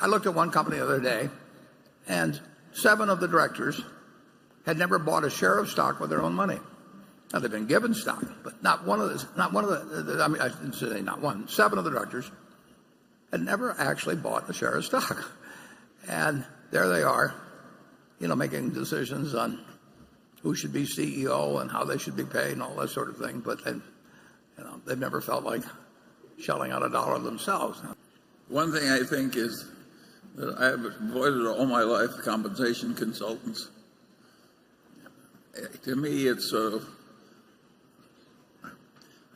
I looked at one company the other day, and 7 of the directors had never bought a share of stock with their own money. Now, they've been given stock, but not one of the, I mean, I didn't say not one, 7 of the directors had never actually bought a share of stock. And there they are, making decisions on who should be CEO and how they should be paid and all that sort of thing. But they've never felt like shelling out a dollar themselves. One thing I think is that I have avoided all my life compensation consultants. To me, it's sort of,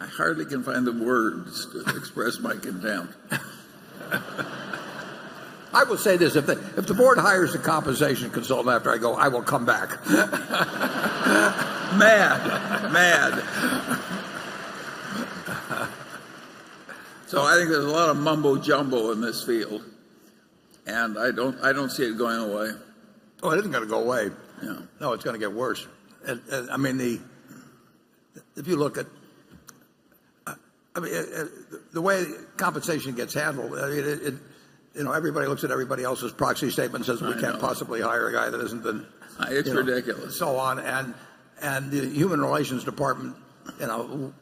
I hardly can find the words to express my contempt. I will say this, if the board hires a compensation consultant after I go, I will come back. Mad. So I think there's a lot of mumbo jumbo in this field, and I don't see it going away. Oh, it isn't going to go away. Yeah. No, it's going to get worse. I mean, if you look at, the way compensation gets handled, everybody looks at everybody else's proxy statement and says we can't possibly hire a guy that isn't the. It's ridiculous. So on, and the human relations department,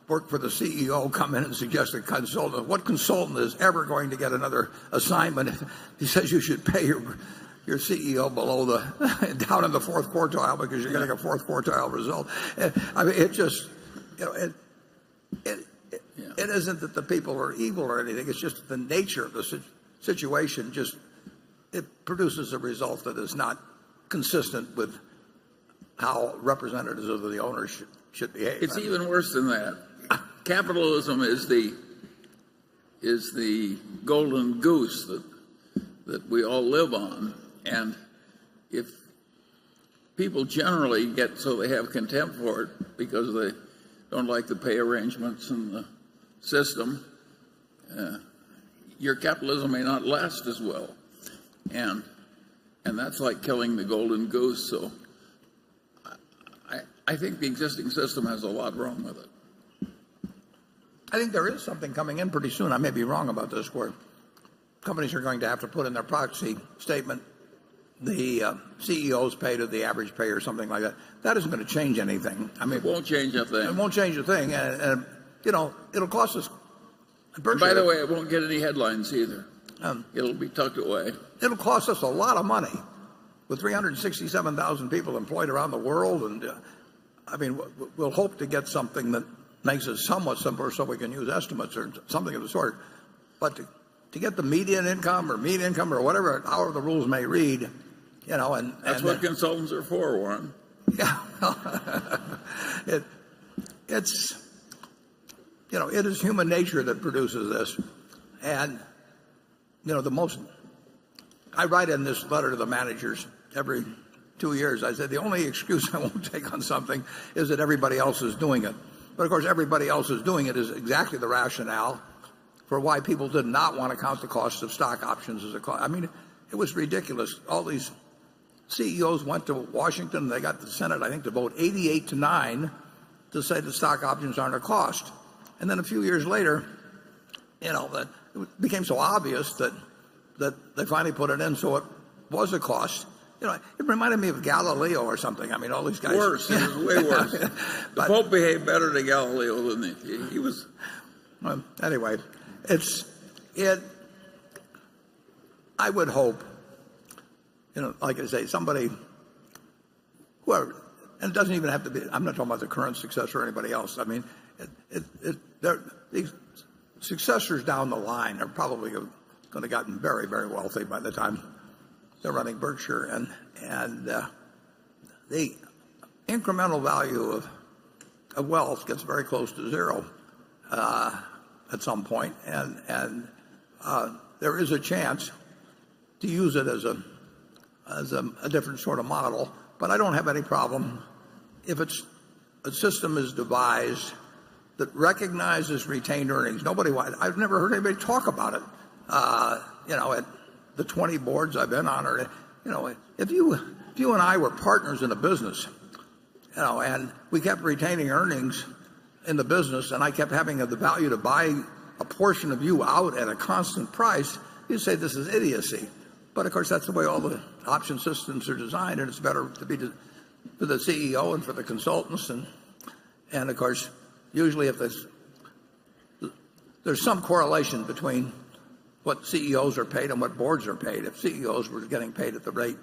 work for the CEO, come in and suggest a consultant. What consultant is ever going to get another assignment? He says you should pay your CEO below down in the 4th quartile because you're getting a 4th quartile result. I mean, it just, it isn't that the people are evil or anything. It's just the nature of the situation. It produces a result that is not consistent with how representatives of the owners should behave. It's even worse than that. Capitalism is the golden goose that we all live on. And if people generally get so they have contempt for it because they don't like the pay arrangements and the system, your capitalism may not last as well. And that's like killing the golden goose. So I think the existing system has a lot wrong with it. I think there is something coming in pretty soon. I may be wrong about this, where companies are going to have to put in their proxy statement the CEO's pay to the average pay or something like that. That isn't going to change anything. I mean, it won't change a thing. It won't change a thing, and it'll cost us. And by the way, it won't get any headlines either. It'll be tucked away. It'll cost us a lot of money, with 367,000 people employed around the world, and I mean, we'll hope to get something that makes it somewhat simpler so we can use estimates or something of the sort. But to get the median income or whatever, however the rules may read, and that's what consultants are for, Warren. Yeah, it's it is human nature that produces this, and I write in this letter to the managers every 2 years. I said the only excuse I won't take on something is that everybody else is doing it. But of course, everybody else is doing it is exactly the rationale for why people did not want to count the cost of stock options as a cost. I mean, it was ridiculous. All these CEOs went to Washington. They got the Senate, I think, to vote 88-9 to say that stock options aren't a cost. And then a few years later, that it became so obvious that they finally put it in, so it was a cost. It reminded me of Galileo or something. I mean, all these guys. Worse. It was way worse. The Pope behaved better to Galileo than he was. Well, anyway, I would hope, like I say, somebody, whoever, and it doesn't even have to be, I'm not talking about the current successor or anybody else. I mean, these successors down the line are probably going to have gotten very, very wealthy by the time they're running Berkshire, and the incremental value of wealth gets very close to zero at some point, and there is a chance to use it as a different sort of model. But I don't have any problem if a system is devised that recognizes retained earnings. I've never heard anybody talk about it. At the 20 boards I've been on, or if you and I were partners in a business, and we kept retaining earnings in the business, and I kept having the value to buy a portion of you out at a constant price, you'd say this is idiocy. But of course, that's the way all the option systems are designed, and it's better to be for the CEO and for the consultants, and of course, usually if there's some correlation between what CEOs are paid and what boards are paid. If CEOs were getting paid at the rate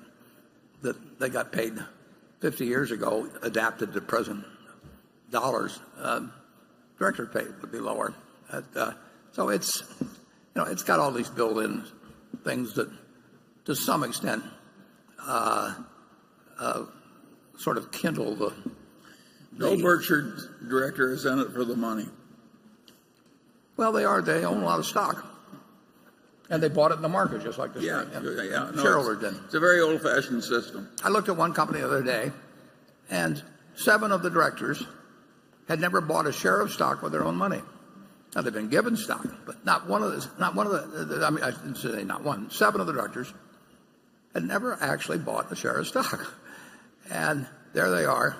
that they got paid 50 years ago, adapted to present dollars, director pay would be lower. So it's got all these built-in things that, to some extent, sort of kindle the. No Berkshire director is in it for the money. Well, they are. They own a lot of stock, and they bought it in the market just like this. Yeah. No, Shareholders did. It's a very old-fashioned system. I looked at one company the other day, and 7 of the directors had never bought a share of stock with their own money. Now they've been given stock, but not one of the. I mean, I didn't say not one. 7 of the directors had never actually bought a share of stock, and there they are,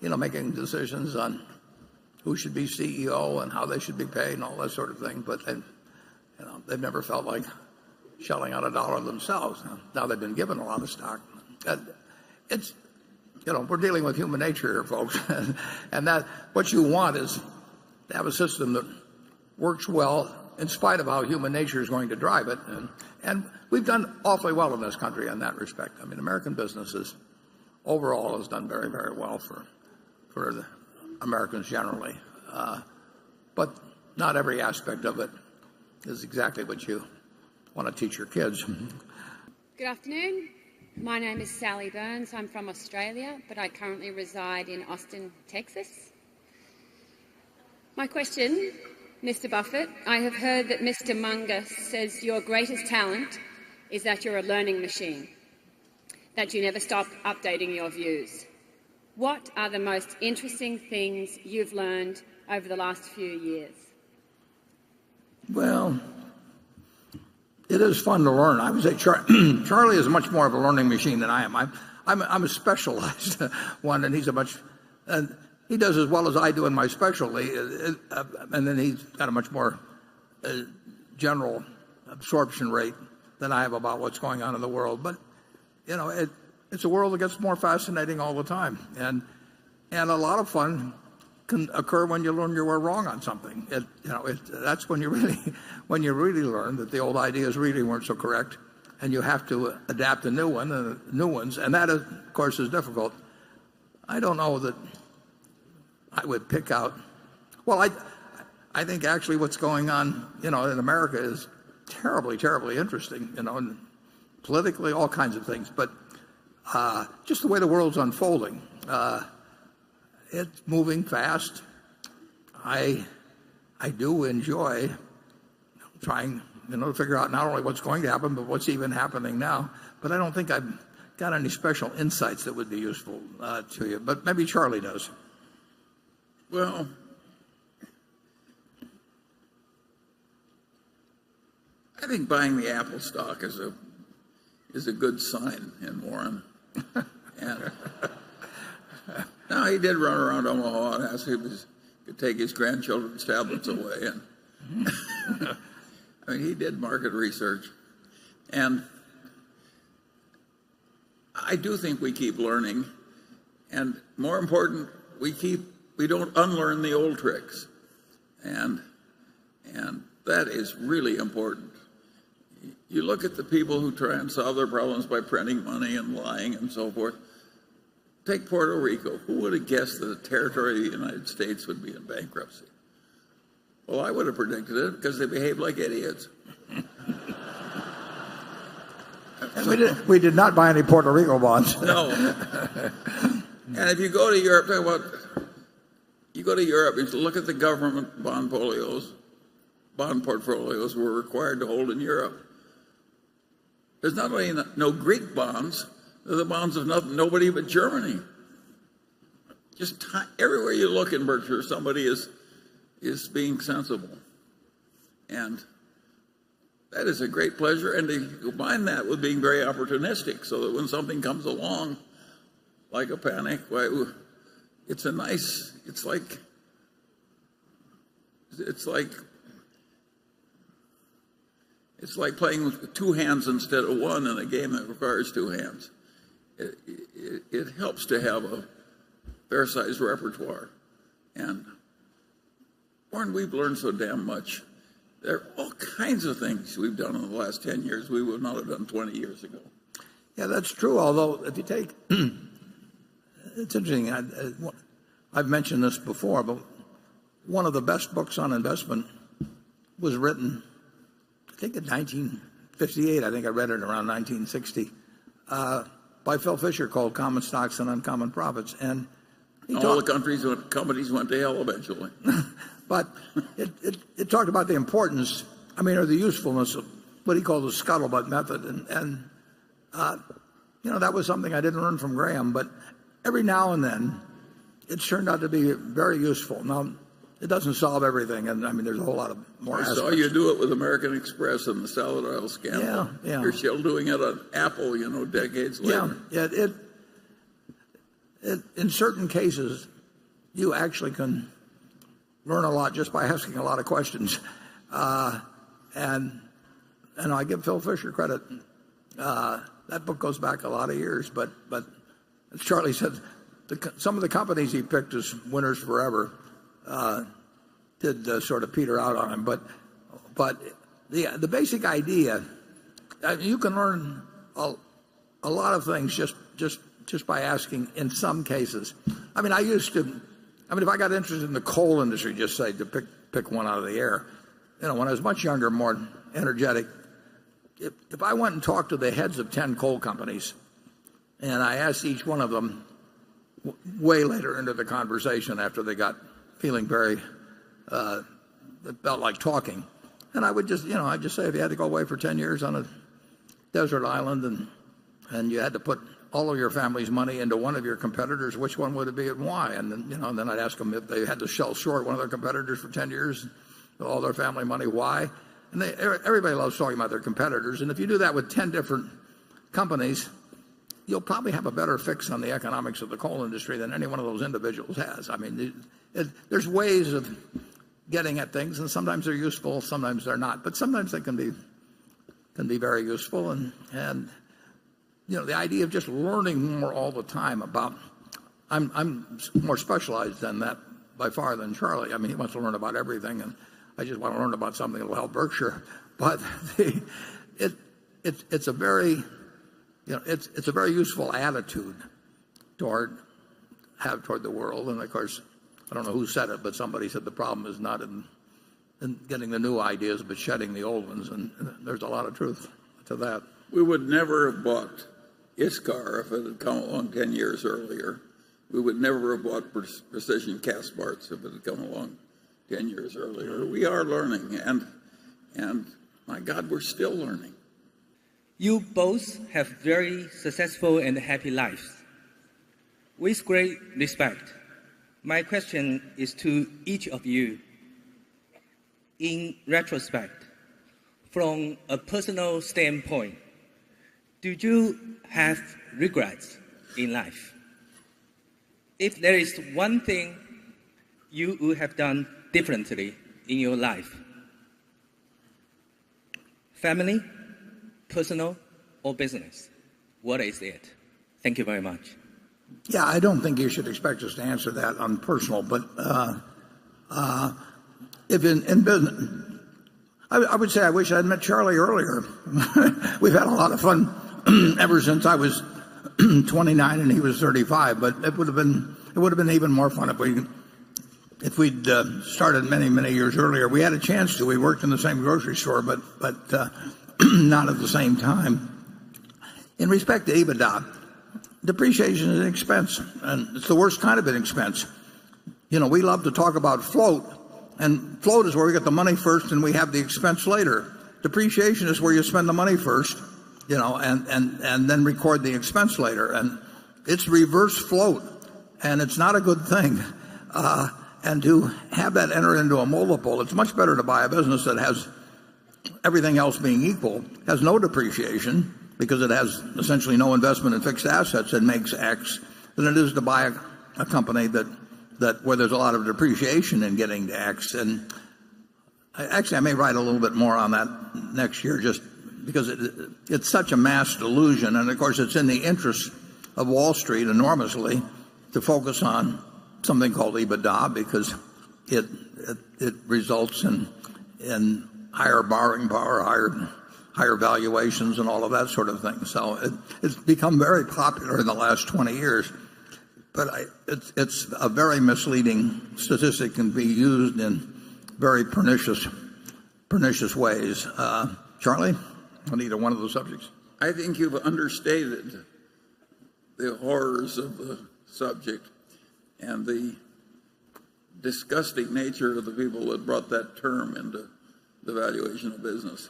making decisions on who should be CEO and how they should be paid and all that sort of thing. But they've never felt like shelling out a dollar themselves. Now they've been given a lot of stock. It's we're dealing with human nature here, folks, and that what you want is to have a system that works well in spite of how human nature is going to drive it. And we've done awfully well in this country in that respect. I mean, American businesses overall has done very, very well for the Americans generally. But not every aspect of it is exactly what you want to teach your kids. Good afternoon. My name is Sally Burns. I'm from Australia, but I currently reside in Austin, Texas. My question, Mr. Buffett, I have heard that Mr. Munger says your greatest talent is that you're a learning machine, that you never stop updating your views. What are the most interesting things you've learned over the last few years? Well, it is fun to learn. I would say Charlie is much more of a learning machine than I am. I'm a specialized one, and he does as well as I do in my specialty, and then he's got a much more general absorption rate than I have about what's going on in the world. But it's a world that gets more fascinating all the time, and a lot of fun can occur when you learn you were wrong on something. That's when you really learn that the old ideas really weren't so correct, and you have to adapt a new ones, and that of course is difficult. I don't know that I would pick out. Well, I think actually what's going on, in America is terribly, terribly interesting, and politically all kinds of things. But just the way the world's unfolding, it's moving fast. I do enjoy trying, to figure out not only what's going to happen, but what's even happening now. But I don't think I've got any special insights that would be useful to you. But maybe Charlie does. Well, I think buying the Apple stock is a good sign in Warren. And now he did run around Omaha and ask if he could take his grandchildren's tablets away. And I mean, he did market research, and I do think we keep learning, and more important, we don't unlearn the old tricks, and that is really important. You look at the people who try and solve their problems by printing money and lying and so forth. Take Puerto Rico. Who would have guessed that a territory of the United States would be in bankruptcy? Well, I would have predicted it because they behave like idiots. We did not buy any Puerto Rico bonds. No. And if you go to Europe, you go to Europe and look at the government bond portfolios we're required to hold in Europe. There's not only no Greek bonds, they're the bonds of nobody but Germany. Just everywhere you look in Berkshire, somebody is being sensible. And that is a great pleasure. And to combine that with being very opportunistic, so that when something comes along, like a panic, it's It's like playing with two hands instead of one in a game that requires two hands. It helps to have a fair-sized repertoire. And, Warren, we've learned so damn much. There are all kinds of things we've done in the last 10 years we would not have done 20 years ago. Yeah, that's true. Although, if you take, it's interesting. I've mentioned this before, but one of the best books on investment was written, I think in 1958. I think I read it around 1960, by Phil Fisher, called "Common Stocks and Uncommon Profits." And all the companies went to hell eventually. But it talked about the importance, or the usefulness of what he called the Scuttlebutt method. And that was something I didn't learn from Graham, but every now and then it's turned out to be very useful. Now, it doesn't solve everything, and there's a whole lot of more aspects. I saw you do it with American Express and the salad oil scandal. Yeah. You're still doing it on Apple, decades later. Yeah, in certain cases, you actually can learn a lot just by asking a lot of questions. And I give Phil Fisher credit. That book goes back a lot of years, but as Charlie said, some of the companies he picked as winners forever did sort of peter out on him. But the basic idea, you can learn a lot of things just by asking in some cases. I used to, if I got interested in the coal industry, just say, to pick one out of the air, when I was much younger, more energetic, if I went and talked to the heads of 10 coal companies, and I asked each one of them way later into the conversation after they got feeling very, it felt like talking, and I would just, I'd just say, if you had to go away for 10 years on a desert island and you had to put all of your family's money into one of your competitors, which one would it be and why? And then, then I'd ask them if they had to sell short one of their competitors for 10 years, all their family money, why? And everybody loves talking about their competitors. And if you do that with 10 different companies, you'll probably have a better fix on the economics of the coal industry than any one of those individuals has. There's ways of getting at things, and sometimes they're useful, sometimes they're not. But sometimes they can be very useful. And the idea of just learning more all the time about, I'm more specialized than that by far than Charlie. He wants to learn about everything, and I just want to learn about something that will help Berkshire. But it's a very it's a very useful attitude toward the world. And of course, I don't know who said it, but somebody said the problem is not in getting the new ideas, but shedding the old ones. And there's a lot of truth to that. We would never have bought ISCAR if it had come along 10 years earlier. We would never have bought Precision Castparts if it had come along 10 years earlier. We are learning, and my God, we're still learning. You both have very successful and happy lives. With great respect, my question is to each of you. In retrospect, from a personal standpoint, do you have regrets in life? If there is one thing you would have done differently in your life, family, personal, or business, what is it? Thank you very much. Yeah, I don't think you should expect us to answer that on personal, but if in business, I would say I wish I'd met Charlie earlier. We've had a lot of fun ever since I was 29 and he was 35. But it would have been even more fun if we'd started many years earlier. We had a chance to. We worked in the same grocery store, but not at the same time. In respect to EBITDA, depreciation is an expense, and it's the worst kind of an expense. We love to talk about float, and float is where we get the money first and we have the expense later. Depreciation is where you spend the money first, and then record the expense later. And it's reverse float, and it's not a good thing. And to have that enter into a multiple, it's much better to buy a business that has, everything else being equal, has no depreciation, because it has essentially no investment in fixed assets and makes X, than it is to buy a company that where there's a lot of depreciation in getting to X. And I may write a little bit more on that next year, just because it's such a mass delusion, and of course it's in the interest of Wall Street enormously to focus on something called EBITDA, because it results in higher borrowing power, higher valuations, and all of that sort of thing. So it's become very popular in the last 20 years. But it's a very misleading statistic, can be used in very pernicious ways. Charlie, on either one of those subjects? I think you've understated the horrors of the subject and the disgusting nature of the people that brought that term into the valuation of business.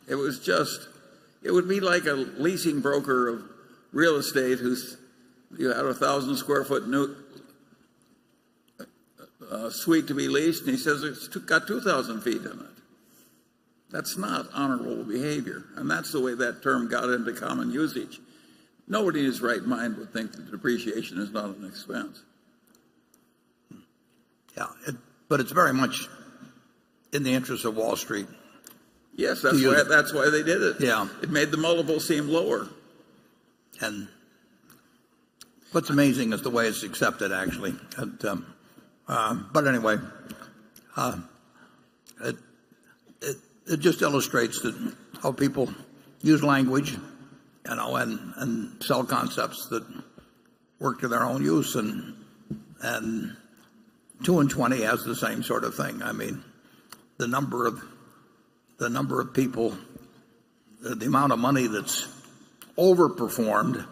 It would be like a leasing broker of real estate you had a 1,000 square foot new suite to be leased, and he says it's got 2,000 feet in it. That's not honorable behavior, and that's the way that term got into common usage. Nobody in his right mind would think that depreciation is not an expense. Yeah, but it's very much in the interest of Wall Street. Yes, that's why they did it. Yeah. It made the multiple seem lower. And what's amazing is the way it's accepted, actually. But anyway, it just illustrates how people use language, and sell concepts that work to their own use, and 2 and 20 has the same sort of thing. I mean, the number of people, the amount of money that's overperformed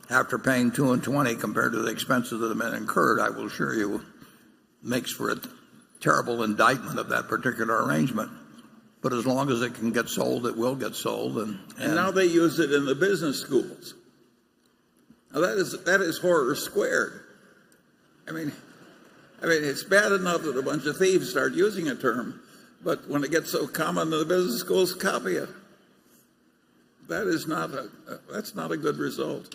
after paying 2 and 20 compared to the expenses that have been incurred, I will assure you, makes for a terrible indictment of that particular arrangement. But as long as it can get sold, it will get sold. And now they use it in the business schools. Now that is horror squared. I mean, it's bad enough that a bunch of thieves start using a term, but when it gets so common that the business schools copy it, that's not a good result.